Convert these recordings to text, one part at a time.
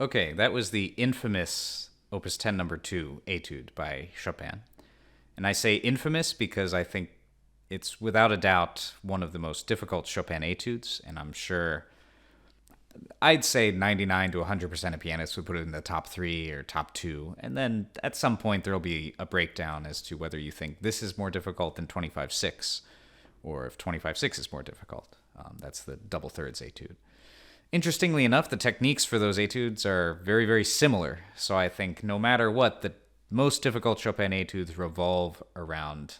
Okay, that was the infamous Opus 10 number 2 Etude by Chopin. And I say infamous because I think it's without a doubt one of the most difficult Chopin etudes, and I'm sure I'd say 99 to 100% of pianists would put it in the top 3 or top 2, and then at some point there'll be a breakdown as to whether you think this is more difficult than 25-6, or if 25-6 is more difficult. That's the double thirds etude. Interestingly enough, the techniques for those etudes are very, very similar. So I think no matter what, the most difficult Chopin etudes revolve around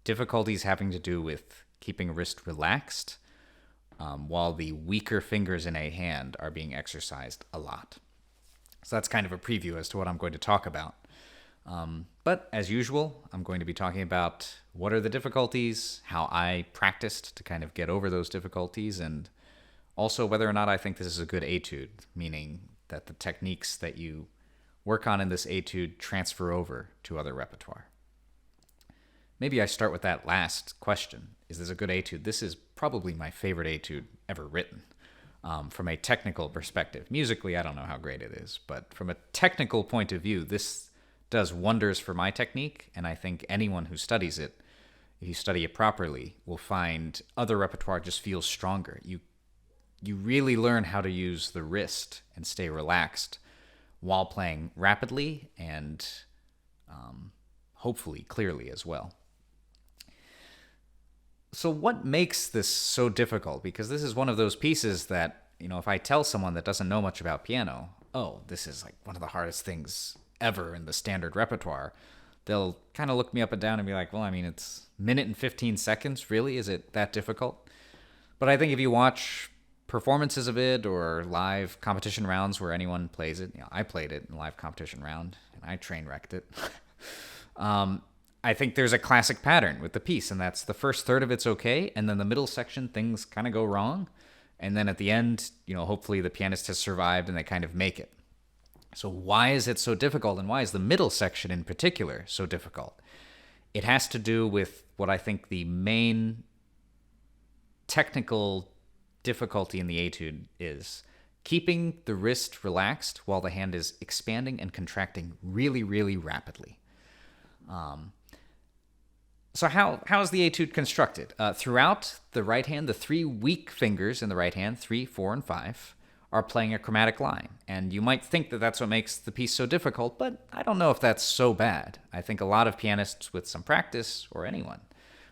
difficulties having to do with keeping wrist relaxed, while the weaker fingers in a hand are being exercised a lot. So that's kind of a preview as to what I'm going to talk about. But as usual, I'm going to be talking about what are the difficulties, how I practiced to kind of get over those difficulties, and also whether or not I think this is a good etude, meaning that the techniques that you work on in this etude transfer over to other repertoire. Maybe I start with that last question. Is this a good etude? This is probably my favorite etude ever written. From a technical perspective. Musically, I don't know how great it is, but from a technical point of view, this does wonders for my technique, and I think anyone who studies it, if you study it properly, will find other repertoire just feels stronger. You really learn how to use the wrist and stay relaxed while playing rapidly and hopefully clearly as well. So what makes this so difficult? Because this is one of those pieces that, if I tell someone that doesn't know much about piano, oh, this is like one of the hardest things ever in the standard repertoire, they'll kind of look me up and down and be like, well, it's minute and 15 seconds. Really? Is it that difficult? But I think if you watch performances of it or live competition rounds where anyone plays it, I played it in a live competition round and I train wrecked it. I think there's a classic pattern with the piece, and that's the first third of it's okay, and then the middle section, things kind of go wrong, and then at the end, hopefully the pianist has survived and they kind of make it. So why is it so difficult, and why is the middle section in particular so difficult? It has to do with what I think the main technical difficulty in the etude is keeping the wrist relaxed while the hand is expanding and contracting really, really rapidly. So how is the etude constructed? Throughout the right hand, the 3 weak fingers in the right hand, 3, 4, and 5, are playing a chromatic line. And you might think that that's what makes the piece so difficult, but I don't know if that's so bad. I think a lot of pianists with some practice, or anyone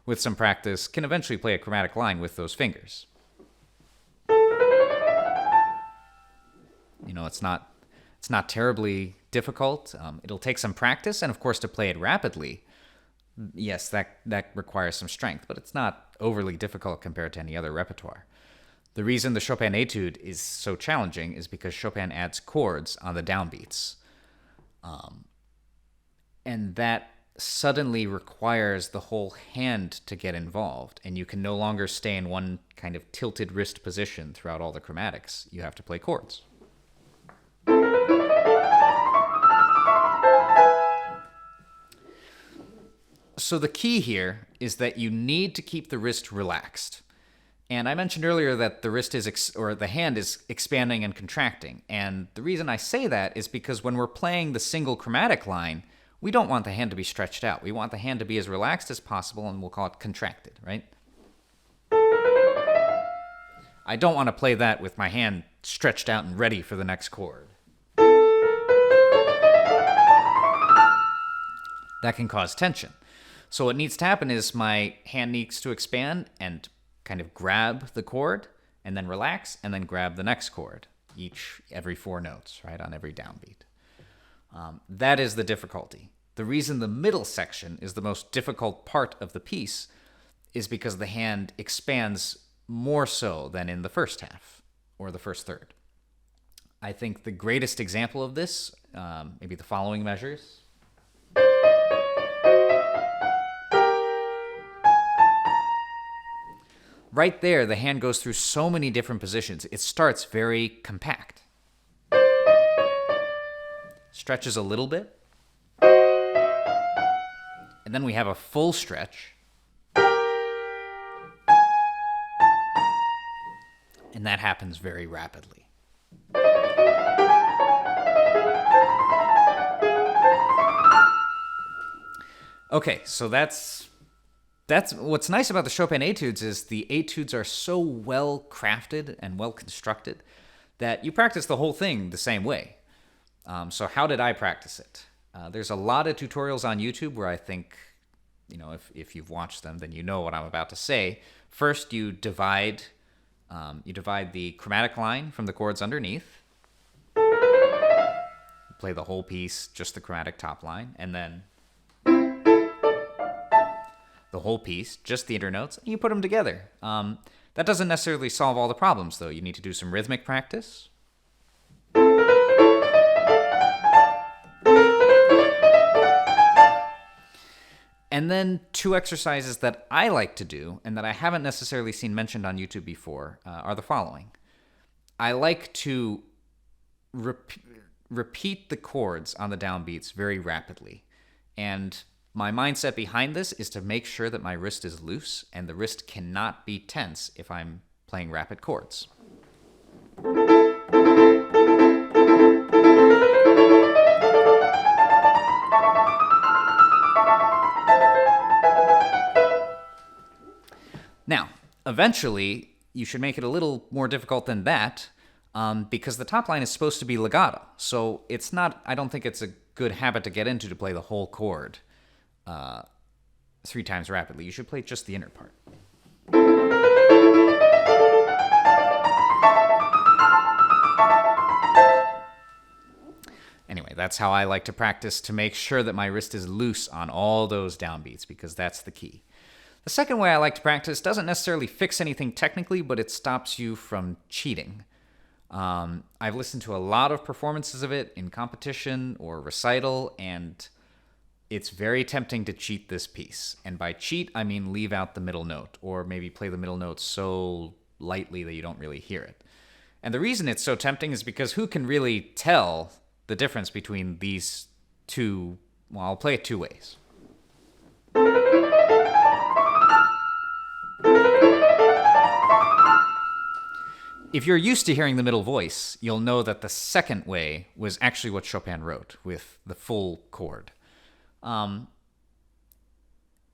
with some practice, can eventually play a chromatic line with those fingers. It's not terribly difficult. It'll take some practice, and of course to play it rapidly, yes, that requires some strength, but it's not overly difficult compared to any other repertoire. The reason the Chopin Etude is so challenging is because Chopin adds chords on the downbeats. And that suddenly requires the whole hand to get involved, and you can no longer stay in one kind of tilted wrist position throughout all the chromatics. You have to play chords. So the key here is that you need to keep the wrist relaxed. And I mentioned earlier that the wrist the hand is expanding and contracting. And the reason I say that is because when we're playing the single chromatic line, we don't want the hand to be stretched out. We want the hand to be as relaxed as possible, and we'll call it contracted, right? I don't want to play that with my hand stretched out and ready for the next chord. That can cause tension. So what needs to happen is my hand needs to expand and kind of grab the chord, and then relax, and then grab the next chord, every 4 notes, right, on every downbeat. That is the difficulty. The reason the middle section is the most difficult part of the piece is because the hand expands more so than in the first half, or the first third. I think the greatest example of this, maybe the following measures. Right there, the hand goes through so many different positions. It starts very compact. Stretches a little bit. And then we have a full stretch. And that happens very rapidly. Okay, so that's what's nice about the Chopin Etudes is the Etudes are so well crafted and well constructed that you practice the whole thing the same way. So how did I practice it? There's a lot of tutorials on YouTube where I think, if you've watched them, then you know what I'm about to say. First, you divide the chromatic line from the chords underneath. You play the whole piece, just the chromatic top line, and then the whole piece, just the internotes, and you put them together. That doesn't necessarily solve all the problems, though. You need to do some rhythmic practice. And then two exercises that I like to do, and that I haven't necessarily seen mentioned on YouTube before, are the following. I like to repeat the chords on the downbeats very rapidly. And my mindset behind this is to make sure that my wrist is loose, and the wrist cannot be tense if I'm playing rapid chords. Now, eventually, you should make it a little more difficult than that, because the top line is supposed to be legato. So it's not, I don't think it's a good habit to get into to play the whole chord 3 times rapidly. You should play just the inner part. Anyway, that's how I like to practice to make sure that my wrist is loose on all those downbeats, because that's the key. The second way I like to practice doesn't necessarily fix anything technically, but it stops you from cheating. I've listened to a lot of performances of it in competition or recital, and it's very tempting to cheat this piece. And by cheat, I mean leave out the middle note, or maybe play the middle note so lightly that you don't really hear it. And the reason it's so tempting is because who can really tell the difference between these two? Well, I'll play it 2 ways. If you're used to hearing the middle voice, you'll know that the second way was actually what Chopin wrote, with the full chord.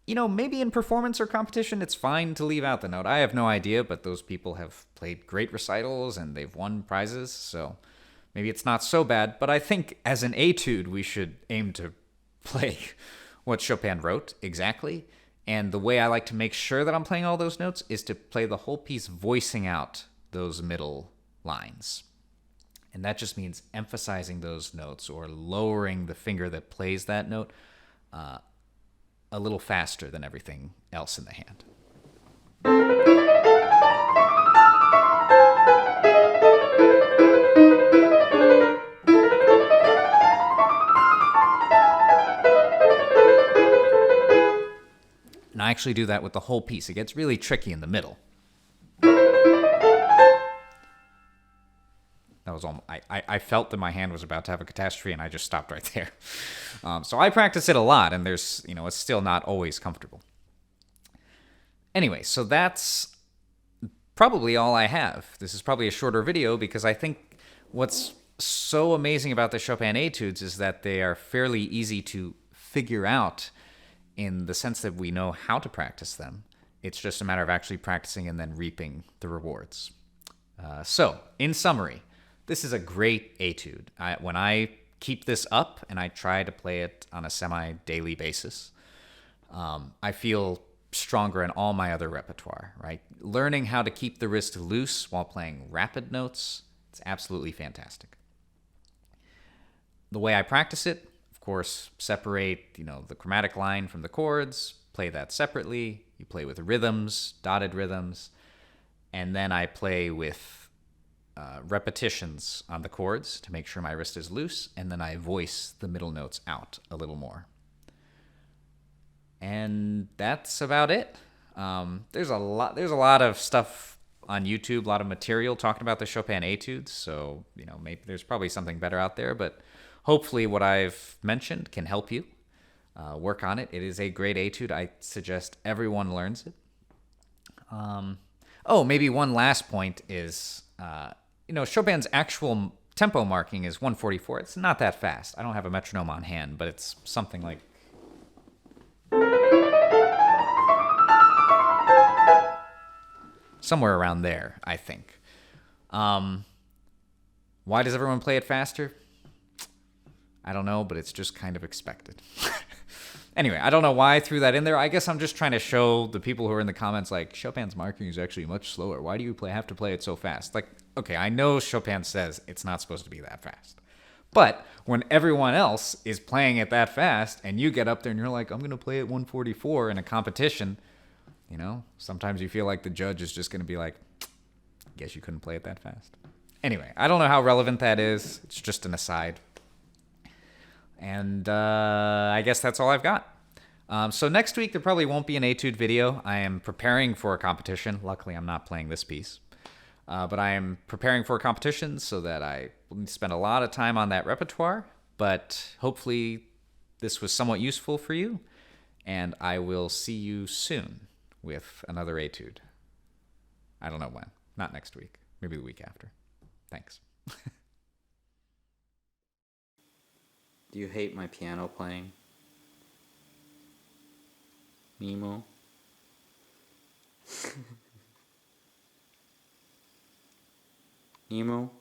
Maybe in performance or competition, it's fine to leave out the note. I have no idea, but those people have played great recitals and they've won prizes, so maybe it's not so bad. But I think as an etude, we should aim to play what Chopin wrote exactly. And the way I like to make sure that I'm playing all those notes is to play the whole piece voicing out those middle lines. And that just means emphasizing those notes or lowering the finger that plays that note a little faster than everything else in the hand. And I actually do that with the whole piece. It gets really tricky in the middle. That was all. I felt that my hand was about to have a catastrophe, and I just stopped right there. So I practice it a lot, and it's still not always comfortable. Anyway, so that's probably all I have. This is probably a shorter video because I think what's so amazing about the Chopin Etudes is that they are fairly easy to figure out, in the sense that we know how to practice them. It's just a matter of actually practicing and then reaping the rewards. So, in summary, this is a great etude. When I keep this up and I try to play it on a semi-daily basis, I feel stronger in all my other repertoire, right? Learning how to keep the wrist loose while playing rapid notes, it's absolutely fantastic. The way I practice it, of course, separate, the chromatic line from the chords, play that separately. You play with rhythms, dotted rhythms, and then I play with repetitions on the chords to make sure my wrist is loose, and then I voice the middle notes out a little more. And that's about it. There's a lot of stuff on YouTube, a lot of material talking about the Chopin Etudes, so maybe there's probably something better out there, but hopefully what I've mentioned can help you work on it. It is a great etude. I suggest everyone learns it. Maybe one last point is Chopin's actual tempo marking is 144. It's not that fast. I don't have a metronome on hand, but it's something like somewhere around there, I think. Why does everyone play it faster? I don't know, but it's just kind of expected. Anyway, I don't know why I threw that in there. I guess I'm just trying to show the people who are in the comments, like, Chopin's marking is actually much slower. Why do you have to play it so fast? Like, okay, I know Chopin says it's not supposed to be that fast. But when everyone else is playing it that fast, and you get up there and you're like, I'm going to play it 144 in a competition, you know, sometimes you feel like the judge is just going to be like, guess you couldn't play it that fast. Anyway, I don't know how relevant that is. It's just an aside. And I guess that's all I've got. So next week, there probably won't be an etude video. I am preparing for a competition. Luckily, I'm not playing this piece. But I am preparing for a competition so that I will spend a lot of time on that repertoire. But hopefully, this was somewhat useful for you. And I will see you soon with another etude. I don't know when. Not next week. Maybe the week after. Thanks. Do you hate my piano playing? Nemo? Nemo?